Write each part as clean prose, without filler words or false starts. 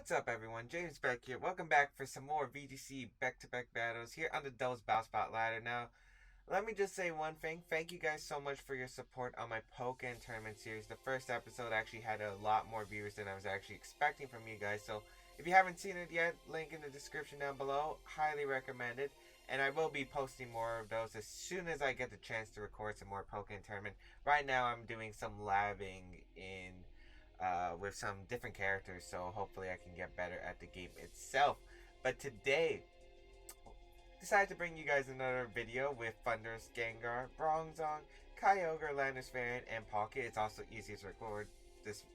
What's up, everyone? James Baek here. Welcome back for some more VGC back-to-back battles here on the Doubles Battle Spot ladder. Now, let me just say one thing. Thank you guys so much for your support on my Pokemon Tournament series. The first episode actually had a lot more viewers than I was actually expecting from you guys. So, if you haven't seen it yet, link in the description down below. Highly recommend it. And I will be posting more of those as soon as I get the chance to record some more Pokemon Tournament. Right now, I'm doing some labbing in with some different characters, so hopefully I can get better at the game itself. But today, decided to bring you guys another video with Thundurus, Gengar, Bronzong, Kyogre, Landorus-Therian, and Palkia. It's also easy to record this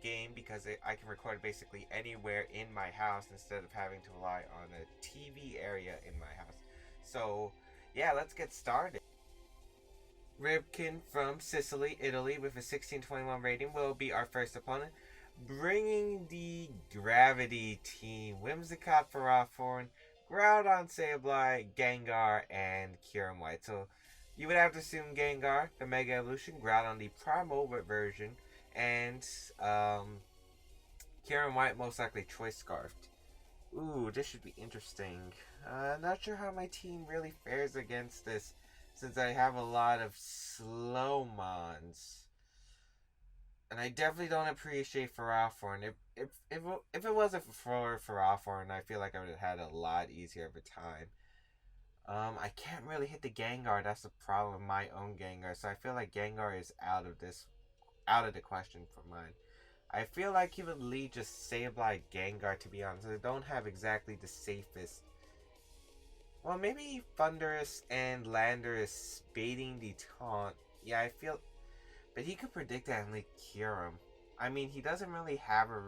game because I can record it basically anywhere in my house instead of having to rely on a TV area in my house. So, yeah, let's get started. Rivkin from Sicily, Italy, with a 1621 rating will be our first opponent. Bringing the Gravity team, Whimsicott, Farathorn, Groudon, Sableye, Gengar, and Kyurem White. So you would have to assume Gengar, the Mega Evolution, Groudon, the Primal version, and Kyurem White, most likely Choice Scarfed. Ooh, this should be interesting. Not sure how my team really fares against this, since I have a lot of slow mons. And I definitely don't appreciate Farathorn. If it wasn't for Farathorn, I feel like I would have had a lot easier of a time. I can't really hit the Gengar. That's the problem with my own Gengar. So I feel like Gengar is out of the question for mine. I feel like he would lead just Sableye Gengar, to be honest. I don't have exactly the safest. Well, maybe Thundurus and Landorus baiting the taunt. Yeah, I feel. But he could predict that and like Kyurem. I mean, he doesn't really have a.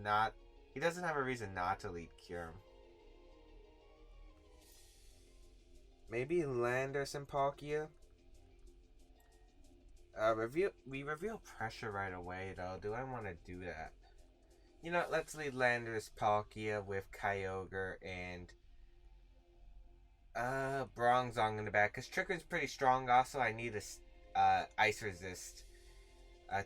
Not. He doesn't have a reason not to lead Kyurem. Maybe Landorus and Palkia? We reveal pressure right away, though. Do I want to do that? You know, let's lead Landorus Palkia with Kyogre and Bronzong in the back, because Tricker's pretty strong. Also, I need a Ice Resist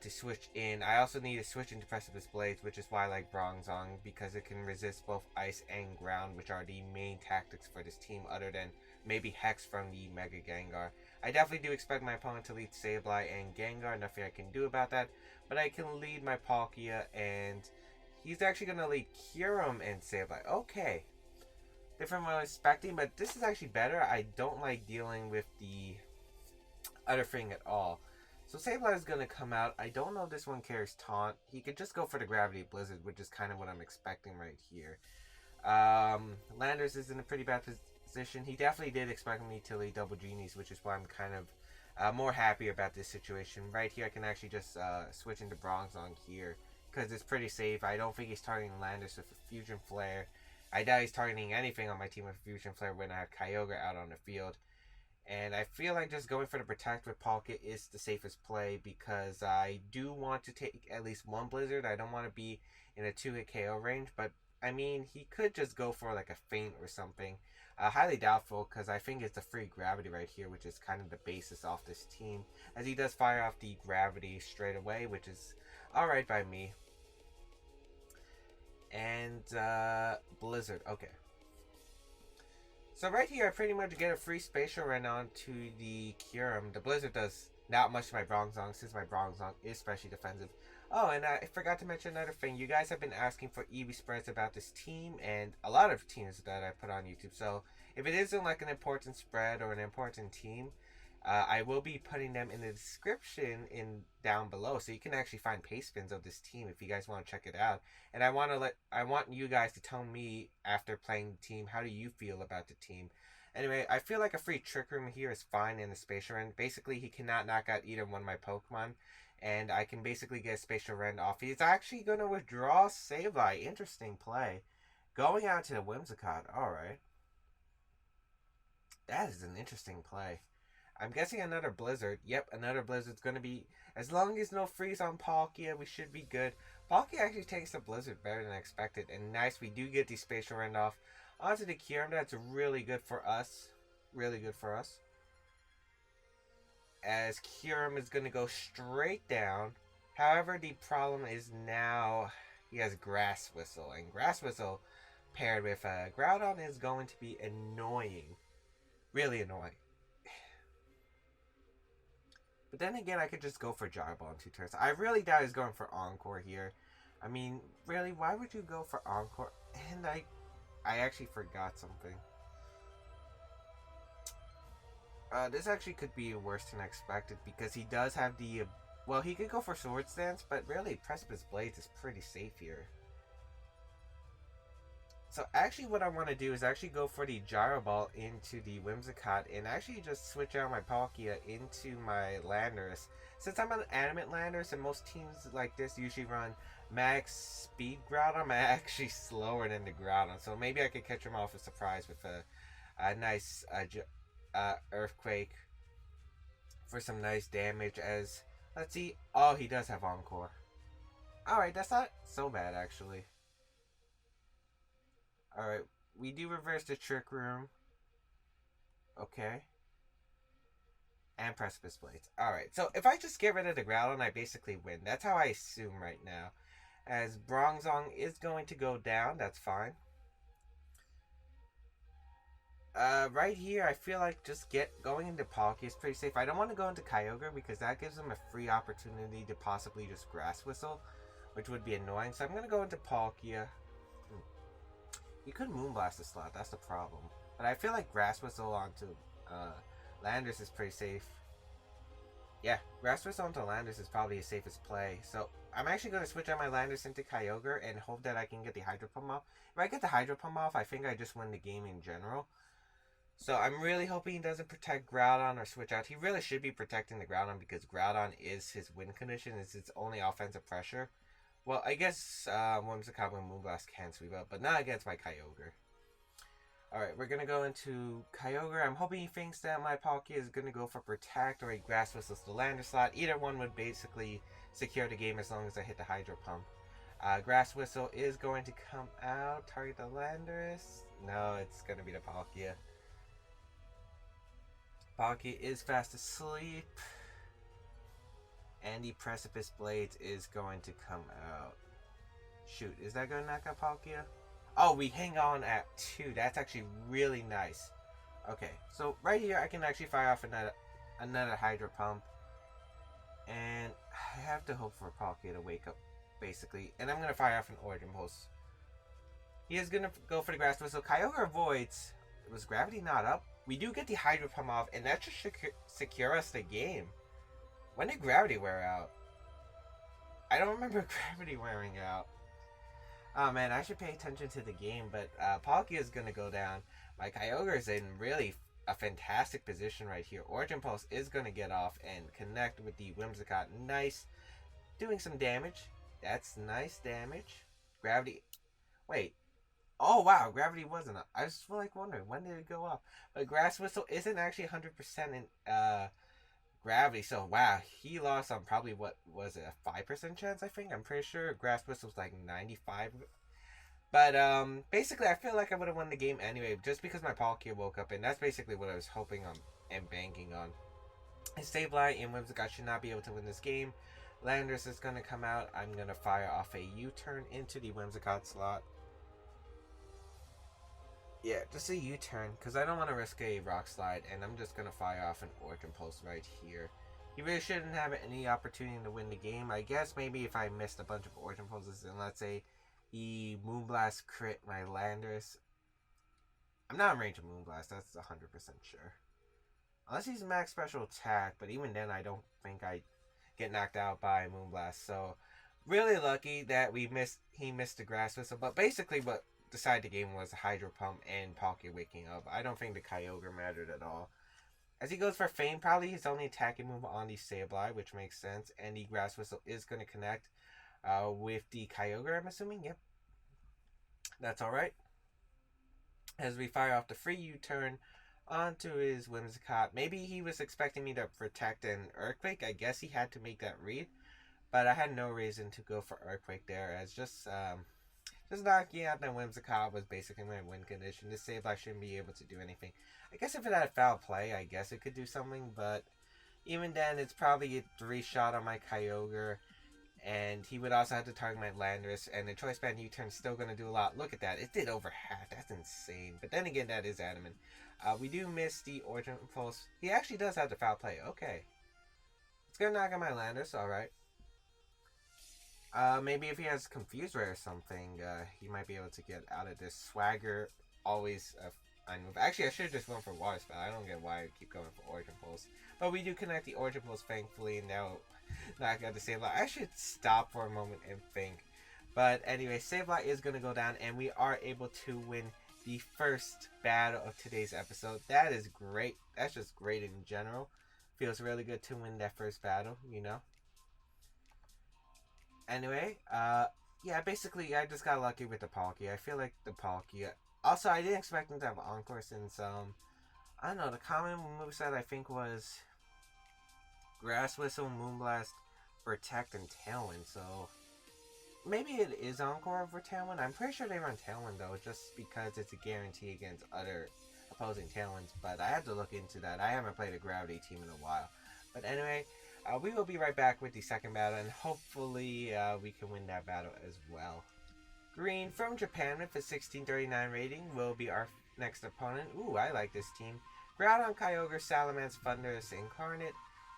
to switch in. I also need to switch into Precipice Blades, which is why I like Bronzong, because it can resist both Ice and Ground, which are the main tactics for this team, other than maybe Hex from the Mega Gengar. I definitely do expect my opponent to lead Sableye and Gengar. Nothing I can do about that, but I can lead my Palkia, and he's actually going to lead Kyurem and Sableye. Okay. Different than I was expecting, but this is actually better. I don't like dealing with the other thing at all. So Sableye is going to come out. I don't know if this one carries Taunt. He could just go for the Gravity Blizzard, which is kind of what I'm expecting right here. Landorus is in a pretty bad position. He definitely did expect me to lead Double Genies, which is why I'm kind of more happy about this situation. Right here, I can actually just switch into Bronzong here, because it's pretty safe. I don't think he's targeting Landorus with a Fusion Flare. I doubt he's targeting anything on my team with Fusion Flare when I have Kyogre out on the field. And I feel like just going for the Protect with Palkia is the safest play, because I do want to take at least one Blizzard. I don't want to be in a 2-hit KO range, but I mean, he could just go for like a Feint or something. Highly doubtful, because I think it's a free Gravity right here, which is kind of the basis off this team, as he does fire off the Gravity straight away, which is alright by me. And Blizzard, okay. So right here, I pretty much get a free Spacial Rend onto the Kyurem. The Blizzard does not much to my Bronzong, since my Bronzong is especially defensive. Oh, and I forgot to mention another thing. You guys have been asking for EV spreads about this team, and a lot of teams that I put on YouTube. So if it isn't like an important spread or an important team, I will be putting them in the description down below, so you can actually find paste spins of this team if you guys want to check it out. And I want you guys to tell me after playing the team, how do you feel about the team? Anyway, I feel like a free Trick Room here is fine in the Spacial Rend. Basically, he cannot knock out either one of my Pokemon, and I can basically get a Spacial Rend off. He's actually going to withdraw Sableye. Interesting play. Going out to the Whimsicott. Alright. That is an interesting play. I'm guessing another Blizzard. Yep, another Blizzard's going to be... As long as no freeze on Palkia, we should be good. Palkia actually takes the Blizzard better than expected. And nice, we do get the Spacial Rend off. Onto the Kyurem. That's really good for us. Really good for us. As Kyurem is going to go straight down. However, the problem is now... he has Grass Whistle, and Grass Whistle paired with Groudon is going to be annoying. Really annoying. But then again, I could just go for Gyro Ball in 2 turns. I really doubt he's going for Encore here. I mean, really, why would you go for Encore? And I actually forgot something. This actually could be worse than expected because he does have the... well, he could go for Swords Dance, but really, Precipice Blades is pretty safe here. So actually what I want to do is actually go for the Gyro Ball into the Whimsicott and actually just switch out my Palkia into my Landorus. Since I'm an Adamant Landorus and most teams like this usually run max speed Groudon, I'm actually slower than the Groudon. So maybe I could catch him off a surprise with a nice Earthquake for some nice damage as... let's see. Oh, he does have Encore. Alright, that's not so bad actually. Alright, we do reverse the Trick Room. Okay. And Precipice Blades. Alright, so if I just get rid of the Groudon, I basically win. That's how I assume right now. As Bronzong is going to go down, that's fine. Right here, I feel like just going into Palkia is pretty safe. I don't want to go into Kyogre because that gives him a free opportunity to possibly just Grass Whistle, which would be annoying. So I'm going to go into Palkia. You could Moonblast the slot, that's the problem. But I feel like Grass Whistle onto Landorus is pretty safe. Yeah, Grass Whistle onto Landorus is probably the safest play. So I'm actually going to switch out my Landorus into Kyogre and hope that I can get the Hydro Pump off. If I get the Hydro Pump off, I think I just win the game in general. So I'm really hoping he doesn't protect Groudon or switch out. He really should be protecting the Groudon because Groudon is his win condition, is its only offensive pressure. Well, I guess Whimsicott and Moonblast can sweep up, but not against my Kyogre. Alright, we're going to go into Kyogre. I'm hoping he thinks that my Palkia is going to go for Protect or he Grass Whistles the Lander slot. Either one would basically secure the game as long as I hit the Hydro Pump. Grass Whistle is going to come out. Target the Landorus. No, it's going to be the Palkia. Palkia is fast asleep. And the Precipice Blades is going to come out. Shoot, is that going to knock out Palkia? Oh, we hang on at 2. That's actually really nice. Okay, so right here I can actually fire off another Hydro Pump. And I have to hope for Palkia to wake up, basically. And I'm going to fire off an Origin Pulse. He is going to go for the Grass Whistle. Kyogre avoids. Was Gravity not up? We do get the Hydro Pump off, and that should secure us the game. When did Gravity wear out? I don't remember Gravity wearing out. Oh man, I should pay attention to the game, but Palkia is going to go down. My Kyogre is in really a fantastic position right here. Origin Pulse is going to get off and connect with the Whimsicott. Nice. Doing some damage. That's nice damage. Gravity. Wait. Oh wow, Gravity wasn't up. I was like wondering, when did it go up? But Grass Whistle isn't actually 100% in Gravity, so wow, he lost on probably, what was it, a 5% chance, I think? I'm pretty sure Grass Whistle was like 95. But basically I feel like I would have won the game anyway, just because my Palkia woke up, and that's basically what I was hoping on and banking on. His Sableye and Whimsicott should not be able to win this game. Landorus is going to come out. I'm going to fire off a U-turn into the Whimsicott slot. Yeah, just a U-turn, because I don't want to risk a Rock Slide, and I'm just going to fire off an Origin Pulse right here. He really shouldn't have any opportunity to win the game. I guess maybe if I missed a bunch of Origin Pulses, and let's say he Moonblast crit my Landorus. I'm not in range of Moonblast, that's 100% sure. Unless he's max special attack, but even then I don't think I get knocked out by Moonblast. So, really lucky that he missed the Grass Whistle, but basically what decided the game was a Hydro Pump and Palkia waking up. I don't think the Kyogre mattered at all. As he goes for Fame, probably his only attacking move on the Sableye, which makes sense. And the Grass Whistle is going to connect with the Kyogre, I'm assuming. Yep. That's alright. As we fire off the free U-turn onto his Whimsicott. Maybe he was expecting me to protect an Earthquake. I guess he had to make that read. But I had no reason to go for Earthquake there, as just knocking out the Whimsicott was basically my win condition. This Sableye shouldn't be able to do anything. I guess if it had a foul play, I guess it could do something, but even then, it's probably a 3-shot on my Kyogre. And he would also have to target my Landorus, and the Choice Band U-turn is still going to do a lot. Look at that. It did over half. That's insane. But then again, that is Adamant. We do miss the Origin Pulse. He actually does have the Foul Play. Okay. It's going to knock out my Landorus. Alright. Maybe if he has Confuse Ray or something, he might be able to get out of this. Swagger, always I move. Actually, I should have just went for Water Spout. I don't get why I keep going for Origin Pulse. But we do connect the Origin Pulse, thankfully, and now knock out the Sableye. I should stop for a moment and think. But anyway, Sableye is going to go down, and we are able to win the first battle of today's episode. That is great. That's just great in general. Feels really good to win that first battle, you know. Anyway, yeah, basically, I just got lucky with the Palkia. I feel like the Palkia. Also, I didn't expect him to have Encore since, I don't know, the common moveset I think was Grass Whistle, Moonblast, Protect, and Tailwind, so maybe it is Encore over Tailwind. I'm pretty sure they run Tailwind, though, just because it's a guarantee against other opposing Tailwinds, but I have to look into that. I haven't played a Gravity team in a while. But anyway, we will be right back with the second battle, and hopefully we can win that battle as well. Green from Japan with a 1639 rating will be our next opponent. Ooh, I like this team. Groudon, Kyogre, Salamence, Thundurus, Incarnate,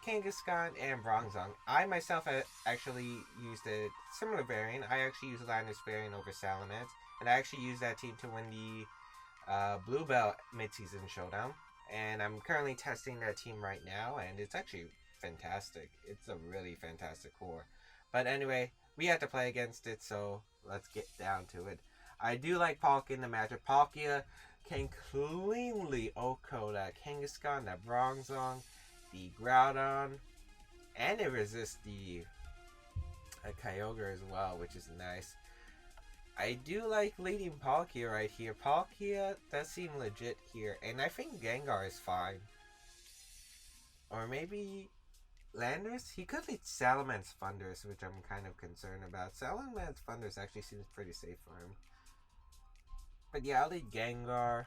Kangaskhan, and Bronzong. I myself actually used a similar variant. I actually used Landorus-Therian over Salamence, and I actually used that team to win the Blue Bell Mid-Season Showdown. And I'm currently testing that team right now, and it's actually fantastic. It's a really fantastic core. But anyway, we have to play against it, so let's get down to it. I do like Palkia in the matchup. Palkia can cleanly OHKO that Kangaskhan, that Bronzong, the Groudon, and it resists the Kyogre as well, which is nice. I do like leading Palkia right here. Palkia does seem legit here, and I think Gengar is fine. Or maybe Landorus? He could lead Salamence Thundurus, which I'm kind of concerned about. Salamence Thundurus actually seems pretty safe for him. But yeah, I'll lead Gengar.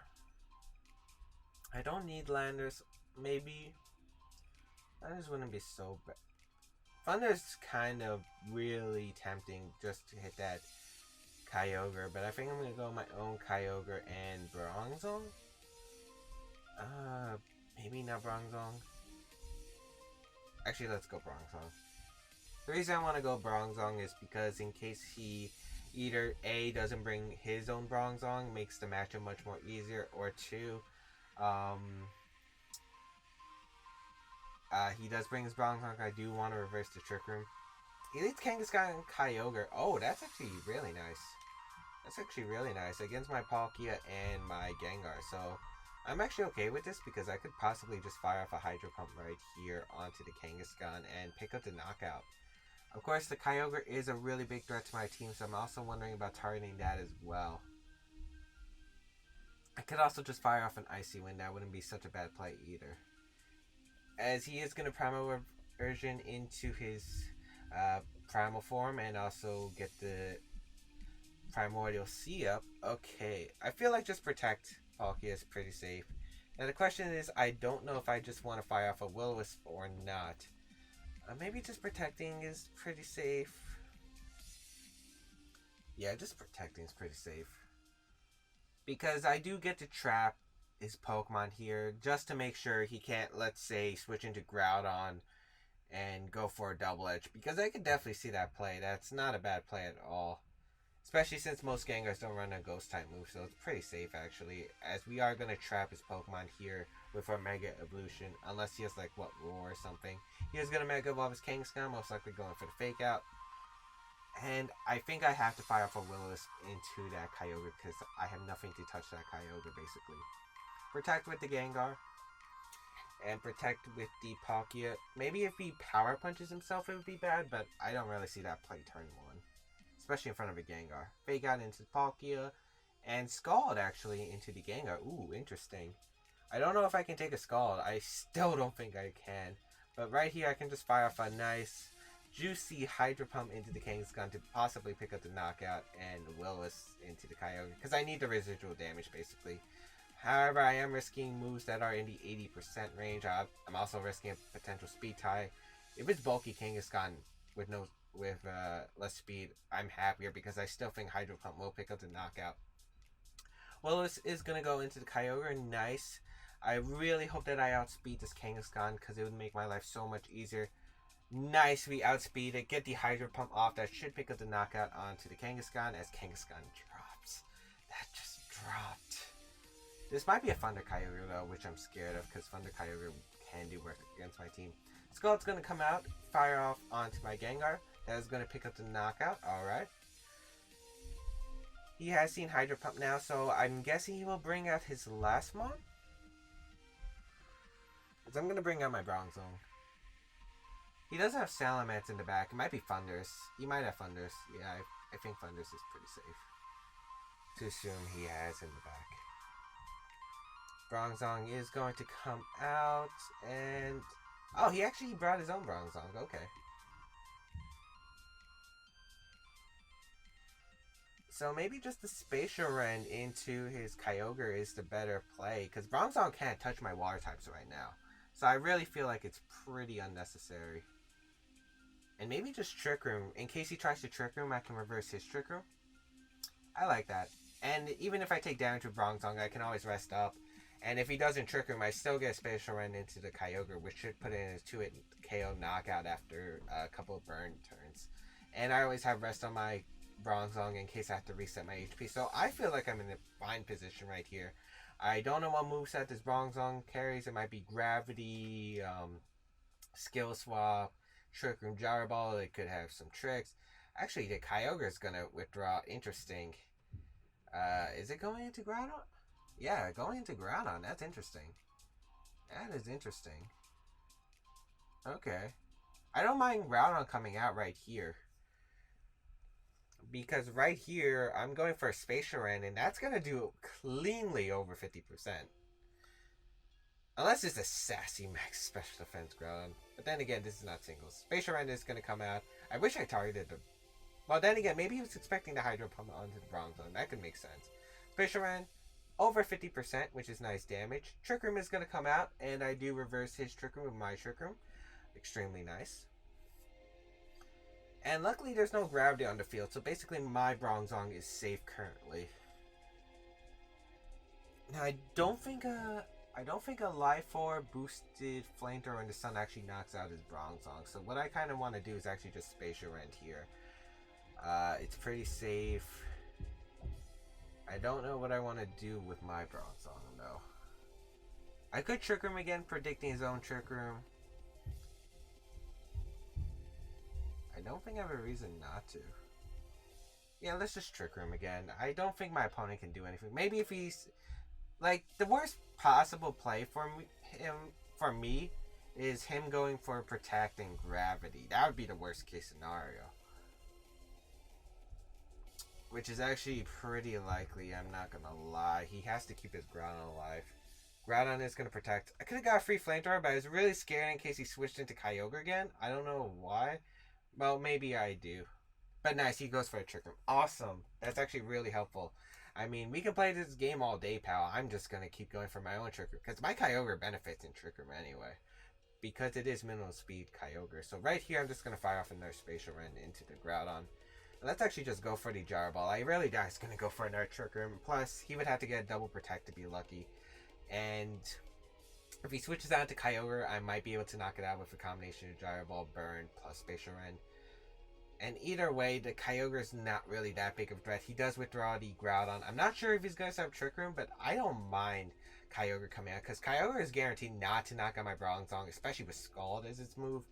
I don't need Landorus. Maybe. Landorus wouldn't be so bad. Thundurus is kind of really tempting just to hit that Kyogre, but I think I'm going to go my own Kyogre and Bronzong. Maybe not Bronzong. Actually, let's go Bronzong. The reason I want to go Bronzong is because in case he either A, doesn't bring his own Bronzong, makes the matchup much more easier, or 2, he does bring his Bronzong. I do want to reverse the Trick Room. He leads Kangaskhan and Kyogre. Oh, that's actually really nice. That's actually really nice against my Palkia and my Gengar. So I'm actually okay with this because I could possibly just fire off a Hydro Pump right here onto the Kangaskhan and pick up the knockout. Of course, the Kyogre is a really big threat to my team, so I'm also wondering about targeting that as well. I could also just fire off an Icy Wind. That wouldn't be such a bad play either, as he is going to Primal Version into his Primal form and also get the Primordial Sea up. Okay, I feel like just Protect Palkia is pretty safe. Now the question is, I don't know if I just want to fire off a Will-O-Wisp or not. Maybe just Protecting is pretty safe. Yeah, just Protecting is pretty safe. Because I do get to trap his Pokemon here just to make sure he can't, let's say, switch into Groudon and go for a Double Edge. Because I could definitely see that play. That's not a bad play at all. Especially since most Gengars don't run a Ghost type move, so it's pretty safe actually. As we are going to trap his Pokemon here with our Mega Evolution, unless he has like, what, Roar or something. He is going to Mega Evolve his Kangaskhan, most likely going for the Fake Out. And I think I have to fire off a Will-O-Wisp into that Kyogre because I have nothing to touch that Kyogre basically. Protect with the Gengar. And Protect with the Palkia. Maybe if he Power Punches himself it would be bad, but I don't really see that play turn 1. Especially in front of a Gengar. Fake Out into Palkia. And Scald actually into the Gengar. Ooh, interesting. I don't know if I can take a Scald. I still don't think I can. But right here I can just fire off a nice, juicy Hydro Pump into the Kangaskhan to possibly pick up the knockout and Will-O-Wisp into the Kyogre. Because I need the residual damage basically. However, I am risking moves that are in the 80% range. I'm also risking a potential Speed Tie. If it's bulky Kangaskhan with with less speed, I'm happier because I still think Hydro Pump will pick up the knockout. Well, this is going to go into the Kyogre. Nice. I really hope that I outspeed this Kangaskhan because it would make my life so much easier. Nice, we outspeed it. Get the Hydro Pump off. That should pick up the knockout onto the Kangaskhan as Kangaskhan drops. That just dropped. This might be a Thunder Kyogre though, which I'm scared of because Thunder Kyogre can do work against my team. Skull's going to come out, fire off onto my Gengar. That is going to pick up the knockout. Alright. He has seen Hydro Pump now, so I'm guessing he will bring out his last mon? So I'm going to bring out my Bronzong. He does have Salamence in the back. It might be Thundurus. He might have Thundurus. Yeah, I think Thundurus is pretty safe to assume he has in the back. Bronzong is going to come out and... Oh, he actually brought his own Bronzong. Okay. So maybe just the Spacial Rend into his Kyogre is the better play. Because Bronzong can't touch my water types right now. So I really feel like it's pretty unnecessary. And maybe just Trick Room. In case he tries to Trick Room, I can reverse his Trick Room. I like that. And even if I take damage with Bronzong, I can always rest up. And if he doesn't Trick Room, I still get Spacial Rend into the Kyogre, which should put in his 2-hit KO knockout after a couple of burn turns. And I always have rest on my Bronzong in case I have to reset my HP. So I feel like I'm in a fine position right here. I don't know what moveset this Bronzong carries. It might be Gravity, Skill Swap, Trick Room, Gyro Ball. It could have some tricks. Actually, the Kyogre is going to withdraw. Interesting. Is it going into Groudon? Yeah, going into Groudon. That's interesting. That is interesting. Okay. I don't mind Groudon coming out right here. Because right here, I'm going for a Spacial Rend, and that's going to do cleanly over 50%. Unless it's a Sassy Max Special Defense Groudon. But then again, this is not singles. Spacial Rend is going to come out. I wish I targeted the... Well, then again, maybe he was expecting the Hydro Pump onto the Bronzong. That could make sense. Spacial Rend, over 50%, which is nice damage. Trick Room is going to come out, and I do reverse his Trick Room with my Trick Room. Extremely nice. And luckily there's no Gravity on the field, so basically my Bronzong is safe currently. Now I don't think a Life Orb boosted Flamethrower in the sun actually knocks out his Bronzong. So what I kind of want to do is actually just Spacial Rend here. It's pretty safe. I don't know what I want to do with my Bronzong though. I could Trick Room again, predicting his own Trick Room. I don't think I have a reason not to. Yeah, let's just Trick Room again. I don't think my opponent can do anything. Maybe if he's... Like, the worst possible play for me is him going for Protect and Gravity. That would be the worst case scenario. Which is actually pretty likely, I'm not gonna lie. He has to keep his Groudon alive. Groudon is gonna Protect. I could have got a free Flamethrower, but I was really scared in case he switched into Kyogre again. I don't know why. Well, maybe I do. But nice, he goes for a Trick Room. Awesome. That's actually really helpful. I mean, we can play this game all day, pal. I'm just going to keep going for my own Trick Room. Because my Kyogre benefits in Trick Room anyway. Because it is minimum speed Kyogre. So right here, I'm just going to fire off another Spacial Rend into the Groudon. And let's actually just go for the Gyro Ball. I really doubt he's going to go for another Trick Room. Plus, he would have to get a double Protect to be lucky. And if he switches out to Kyogre, I might be able to knock it out with a combination of Gyro Ball, Burn, plus Spacial Rend. And either way, the Kyogre is not really that big of a threat. He does withdraw the Groudon. I'm not sure if he's going to have Trick Room, but I don't mind Kyogre coming out. Because Kyogre is guaranteed not to knock out my Bronzong, especially with Scald as its move.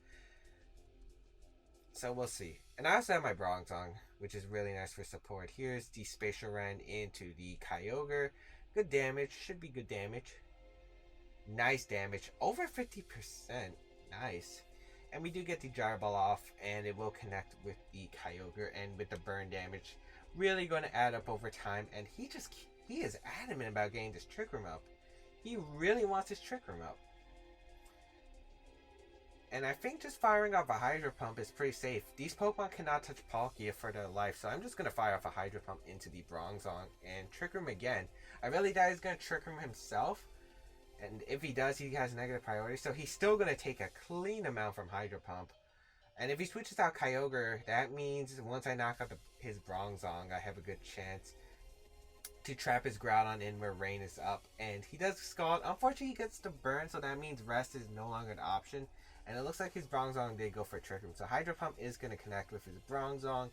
So we'll see. And I also have my Bronzong, which is really nice for support. Here's the Spacial Rend into the Kyogre. Good damage. Should be good damage. Nice damage. Over 50%. Nice. And we do get the Gyro Ball off, and it will connect with the Kyogre, and with the burn damage, really going to add up over time. And he is adamant about getting this Trick Room up. He really wants his Trick Room up. And I think just firing off a Hydro Pump is pretty safe. These Pokemon cannot touch Palkia for their life, so I'm just going to fire off a Hydro Pump into the Bronzong and Trick Room again. I really doubt he's going to Trick Room himself. And if he does, he has negative priority. So he's still going to take a clean amount from Hydro Pump. And if he switches out Kyogre, that means once I knock out his Bronzong, I have a good chance to trap his Groudon in where rain is up. And he does Scald. Unfortunately, he gets the burn, so that means rest is no longer an option. And it looks like his Bronzong did go for a Trick Room. So Hydro Pump is going to connect with his Bronzong,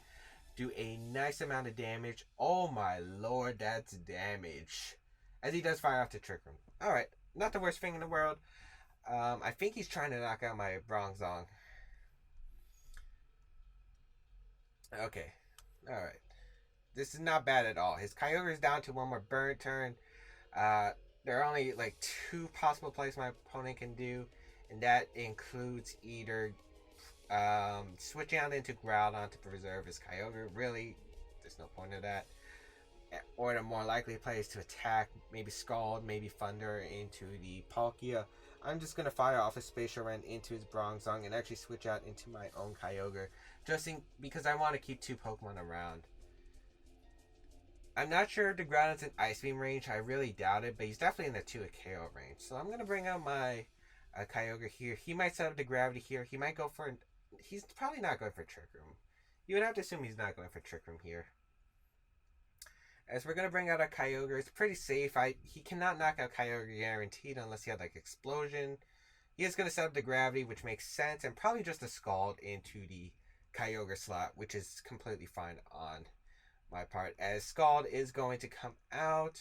do a nice amount of damage. Oh my lord, that's damage. As he does fire off the Trick Room. Alright, not the worst thing in the world. I think he's trying to knock out my Bronzong. Okay, alright. This is not bad at all. His Kyogre is down to one more burn turn. There are only like 2 possible plays my opponent can do, and that includes either switching out into Groudon to preserve his Kyogre. Really, there's no point of that. Or the more likely play is to attack, maybe Scald, maybe Thunder into the Palkia. I'm just going to fire off a Spacial Rend into his Bronzong and actually switch out into my own Kyogre, because I want to keep 2 Pokemon around. I'm not sure if the Groudon's in Ice Beam range. I really doubt it, but he's definitely in the 2 KO range. So I'm going to bring out my Kyogre here. He might set up the Gravity here. He might go for... He's probably not going for Trick Room. You would have to assume he's not going for Trick Room here. As we're going to bring out a Kyogre, it's pretty safe. He cannot knock out Kyogre guaranteed unless he had like Explosion. He is going to set up the Gravity, which makes sense, and probably just a Scald into the Kyogre slot, which is completely fine on my part, as Scald is going to come out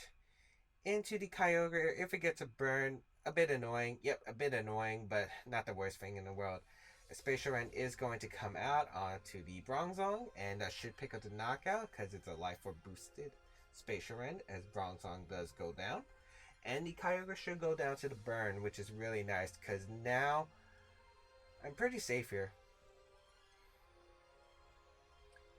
into the Kyogre. If it gets a burn, a bit annoying. Yep, a bit annoying, but not the worst thing in the world. A Spacial Rend is going to come out onto the Bronzong, and that should pick up the knockout because it's a Life Orb boosted Spacial Rend, as Bronzong does go down. And the Kyogre should go down to the burn, which is really nice because now I'm pretty safe here.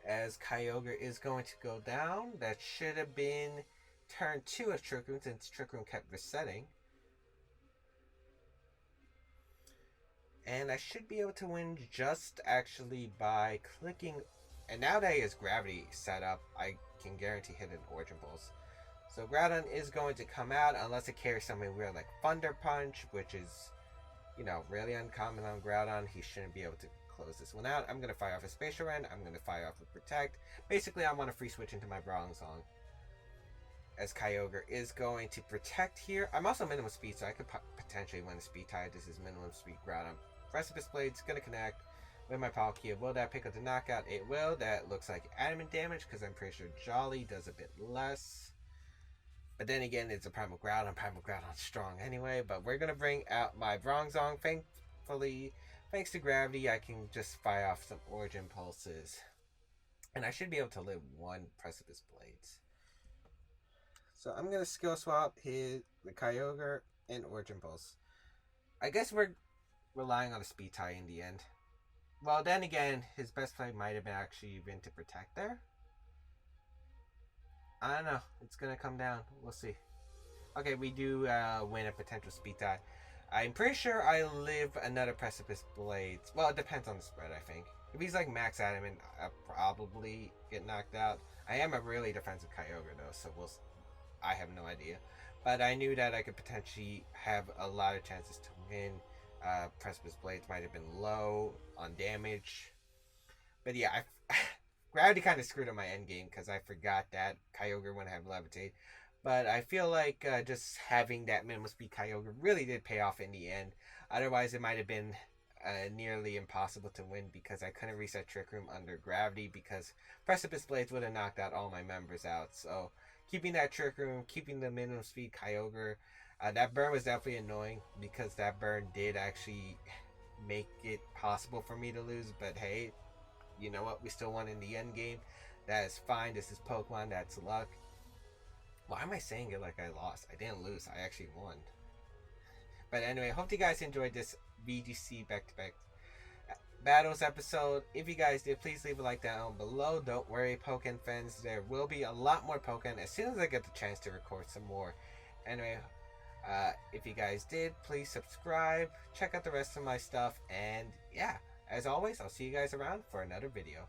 As Kyogre is going to go down, that should have been turn 2 of Trick Room since Trick Room kept resetting. And I should be able to win just actually by clicking. And now that he has Gravity set up, I can guarantee hit an Origin Pulse. So Groudon is going to come out unless it carries something weird like Thunder Punch, which is, you know, really uncommon on Groudon. He shouldn't be able to close this one out. I'm going to fire off a Spacial Rend. I'm going to fire off a Protect. Basically, I want to free switch into my Bronzong, as Kyogre is going to Protect here. I'm also minimum speed, so I could potentially win a speed tie. This is minimum speed Groudon. Precipice Blade's going to connect with my Palkia. Will that pick up the knockout? It will. That looks like adamant damage because I'm pretty sure Jolly does a bit less. But then again, it's a Primal Groudon. Primal Groudon's strong anyway. But we're going to bring out my Bronzong. Thankfully, thanks to Gravity, I can just fire off some Origin Pulses. And I should be able to live 1 Precipice Blades. So I'm going to skill swap the Kyogre and Origin Pulse. I guess we're relying on a speed tie in the end. Well, then again, his best play might have been actually been to Protect there. I don't know. It's going to come down. We'll see. Okay, we do win a potential speed tie. I'm pretty sure I live another Precipice Blades. Well, it depends on the spread, I think. If he's like max adamant, I'll probably get knocked out. I am a really defensive Kyogre though, so I have no idea. But I knew that I could potentially have a lot of chances to win. Precipice Blades might have been low on damage. But yeah, Gravity kind of screwed up my endgame because I forgot that Kyogre wouldn't have Levitate. But I feel like just having that minimum speed Kyogre really did pay off in the end. Otherwise, it might have been nearly impossible to win because I couldn't reset Trick Room under Gravity because Precipice Blades would have knocked out all my members out. So keeping that Trick Room, keeping the minimum speed Kyogre, that burn was definitely annoying because that burn did actually make it possible for me to lose. But hey, you know what? We still won in the end game. That is fine. This is Pokemon. That's luck. Why am I saying it like I lost? I didn't lose. I actually won. But anyway, hope you guys enjoyed this VGC back-to-back battles episode. If you guys did, please leave a like down below. Don't worry, Pokemon fans. There will be a lot more Pokemon as soon as I get the chance to record some more. Anyway, if you guys did, please subscribe. Check out the rest of my stuff. And yeah, as always, I'll see you guys around for another video.